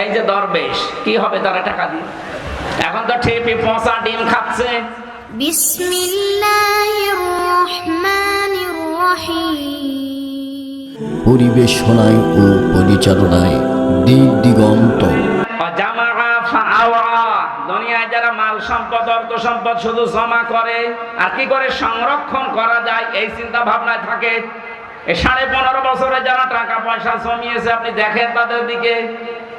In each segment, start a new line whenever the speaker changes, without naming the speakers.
এই যে দরবেশ, কি হবে তারা টাকা দিয়ে? এখন তো ঠেপে পচা ডিম খাচ্ছে।
বিসমিল্লাহির রহমানির রহিম।
পরিবেশনায় ও পরিচালনায় দিক দিগন্ত।
দুনিয়ায় যারা মাল সম্পদ, অর্থ সম্পদ শুধু জমা করে আর কি করে সংরক্ষণ করা যায় এই চিন্তা ভাবনায় থাকে। এই 15.5 বছরে যারা টাকা পয়সা জমিয়েছে, আপনি দেখেন তাদের দিকে,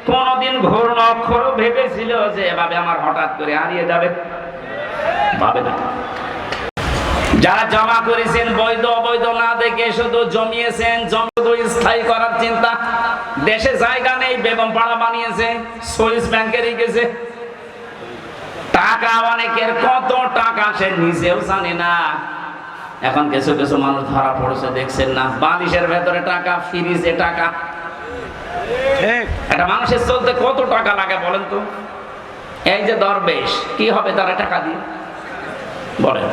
কোনদিন ঘোর অক্ষরও ভেবেছিল যে এভাবে আমার হঠাৎ করে হারিয়ে যাবে? ভাবে না। যারা জমা করেছেন বৈধ অবৈধ না দেখে শুধু জমিয়েছেন, শুধু স্থায়ী করার চিন্তা। দেশে জায়গা নেই, বেগম পাড়া বানিয়েছে, সুইস ব্যাংকে রেখেছে টাকা। অনেকের কত টাকা সে নিজেও জানে না। এখন কিছু কিছু মানুষ ধরা পড়ছে, দেখছেন না? বালিশের ভেতরে টাকা, ফ্রিজে টাকা। একটা মানুষের চলতে কত টাকা লাগে বলেন তো? এই যে দরবেশ, কি হবে তারা টাকা দিয়ে? বলেন।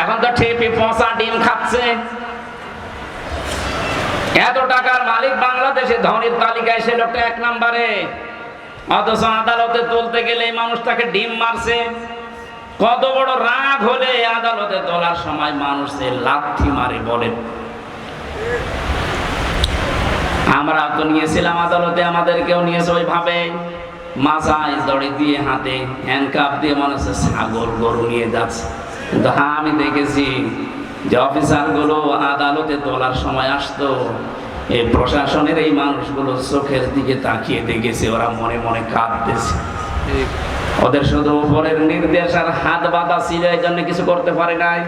এখন তো ঠেপে পচা ডিম খাচ্ছে। এত টাকার মালিক বাংলাদেশে, ধনীর তালিকায় সে লোকটা 1 নম্বরে, অথচ আদালতে তুলতে গেলে এই মানুষটাকে ডিম মারছে। কত বড় রাগ হলে আদালতে তোলার সময় মানুষের লাথি মারে বলেন। আমরা তো নিয়েছিলাম আদালতে, আমাদেরকেও নিয়েছে ওইভাবে, মাথায় দড়ি দিয়ে, হাতে হ্যান্ডকাপ দিয়ে, মনে হচ্ছে ছাগল গরু নিয়ে যাচ্ছে। কিন্তু হ্যাঁ, আমি দেখেছি যে অফিসার গুলো আদালতে তোলার সময় আসতো, এই প্রশাসনের এই মানুষগুলো চোখের দিকে তাকিয়ে দেখেছে, ওরা মনে মনে কাঁদতেছে। ওদের শুধু উপরের নির্দেশ আর হাত বাঁধা ছিল, এই জন্য কিছু করতে পারে নাই।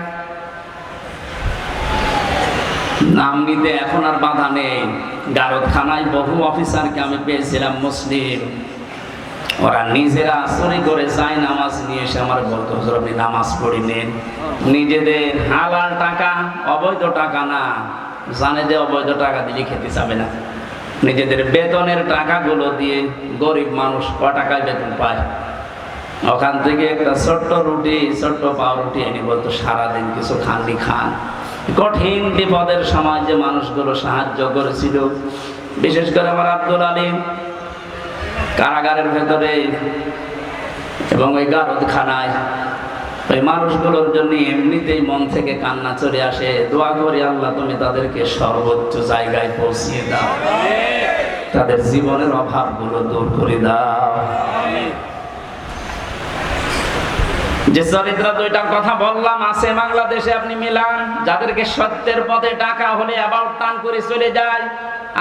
নাম নিতে এখন আর বাধা নেই। গারদখানায় বহু অফিসারকে আমি পেয়েছিলাম মুসলিম, ওরা নিজেরা চুরি করে যায় নামাজ নিয়ে এসে আমার বলতো, হুজুর আপনি নামাজ পড়ি নেন। নিজেদের হালাল টাকা, অবৈধ টাকা না, জানে যে অবৈধ টাকা দিলে খেতে যাবে না। নিজেদের বেতনের টাকাগুলো দিয়ে গরিব মানুষ টাকায় বেতন পায়, ওখান থেকে একটা ছোট্ট রুটি, ছোট্ট পাউরুটি এনে বলতো সারাদিন কিছু খাননি খান। কঠিন বিপদের সময় যে মানুষগুলো সাহায্য করেছিল, বিশেষ করে আমার আব্দুল আলিম কারাগারের ভেতরে এবং ওই গারদখানায়, ওই মানুষগুলোর জন্য এমনিতেই মন থেকে কান্না চলে আসে। দোয়া করি, আল্লাহ তুমি তাদেরকে সর্বোচ্চ জায়গায় পৌঁছিয়ে দাও, তাদের জীবনের অভাবগুলো দূর করে দাও। যে চরিত্র দুইটার কথা বললাম আছে বাংলাদেশে, আপনি মিলান। যাদেরকে সত্যের পথে টাকা হলে অ্যাবাউট টান করে চলে যায়,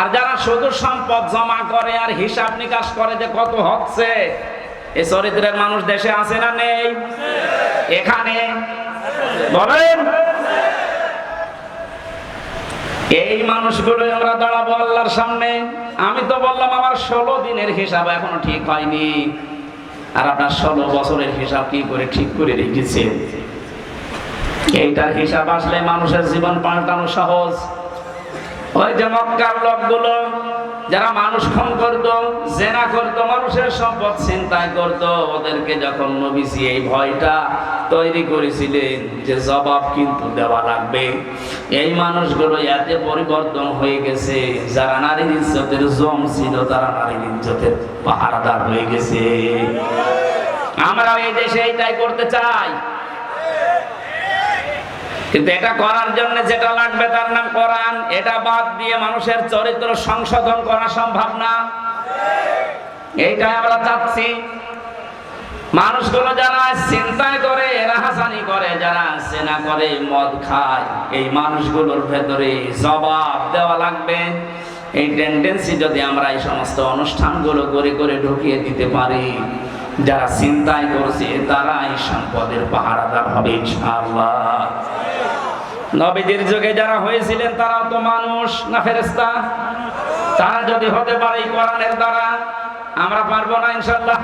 আর যারা শুধু সম্পদ জমা করে আর হিসাব নিকাশ করে যে কত হচ্ছে, এই চরিত্রের মানুষ দেশে আছে না নেই? এখানে বলেন। এই মানুষগুলো আমরা দাঁড়াবো আল্লাহর সামনে। আমি তো বললাম আমার 16 দিনের হিসাব এখনো ঠিক হয়নি, আর আপনার 16 বছরের হিসাব কি করে ঠিক করে রেখেছেন? এইটার হিসাব আসলে মানুষের জীবন পাল্টানো সহজ। ওই যে মক্কার লোকগুলো যারা মানুষ খুন করতো, জেনা করতো, মানুষের সম্পদ ছিনতাই করতো, ওদেরকে যখন নবীজি এই ভয়টা তৈরি করেছিলেন যে জবাব কিন্তু দেওয়া লাগবে, এই মানুষগুলো এতে পরিবর্তন হয়ে গেছে। যারা নারীর ইজ্জতের জম ছিল, তারা নারীর ইজ্জতের পাহারাদার হয়ে গেছে। আমরা এই দেশে এইটাই করতে চাই, কিন্তু এটা করার জন্য যেটা লাগবে তার নাম কোরআন। এটা বাদ দিয়ে মানুষের চরিত্র সংশোধন করা সম্ভব না। এইটাই আমরা চাচ্ছি। মানুষগুলো যারা চিন্তায় করে, রাহাজানি করে, যারা সেনা করে, মদ খায়, এই মানুষগুলোর ভেতরে জবাব দেওয়া লাগবে। এই টেন্ডেন্সি যদি আমরা এই সমস্ত অনুষ্ঠানগুলো করে করে ঢুকিয়ে দিতে পারি, যারা চিন্তায় করছে তারা এই সম্পদের পাহারাদার হবে ইনশাআল্লাহ। নবীদের যুগে যারা হয়েছিলেন তারাও তো মানুষ না ফেরেশতা? তারা যদি হতে পারে এই কোরআনের দ্বারা, আমরা পারবো না ইনশাআল্লাহ?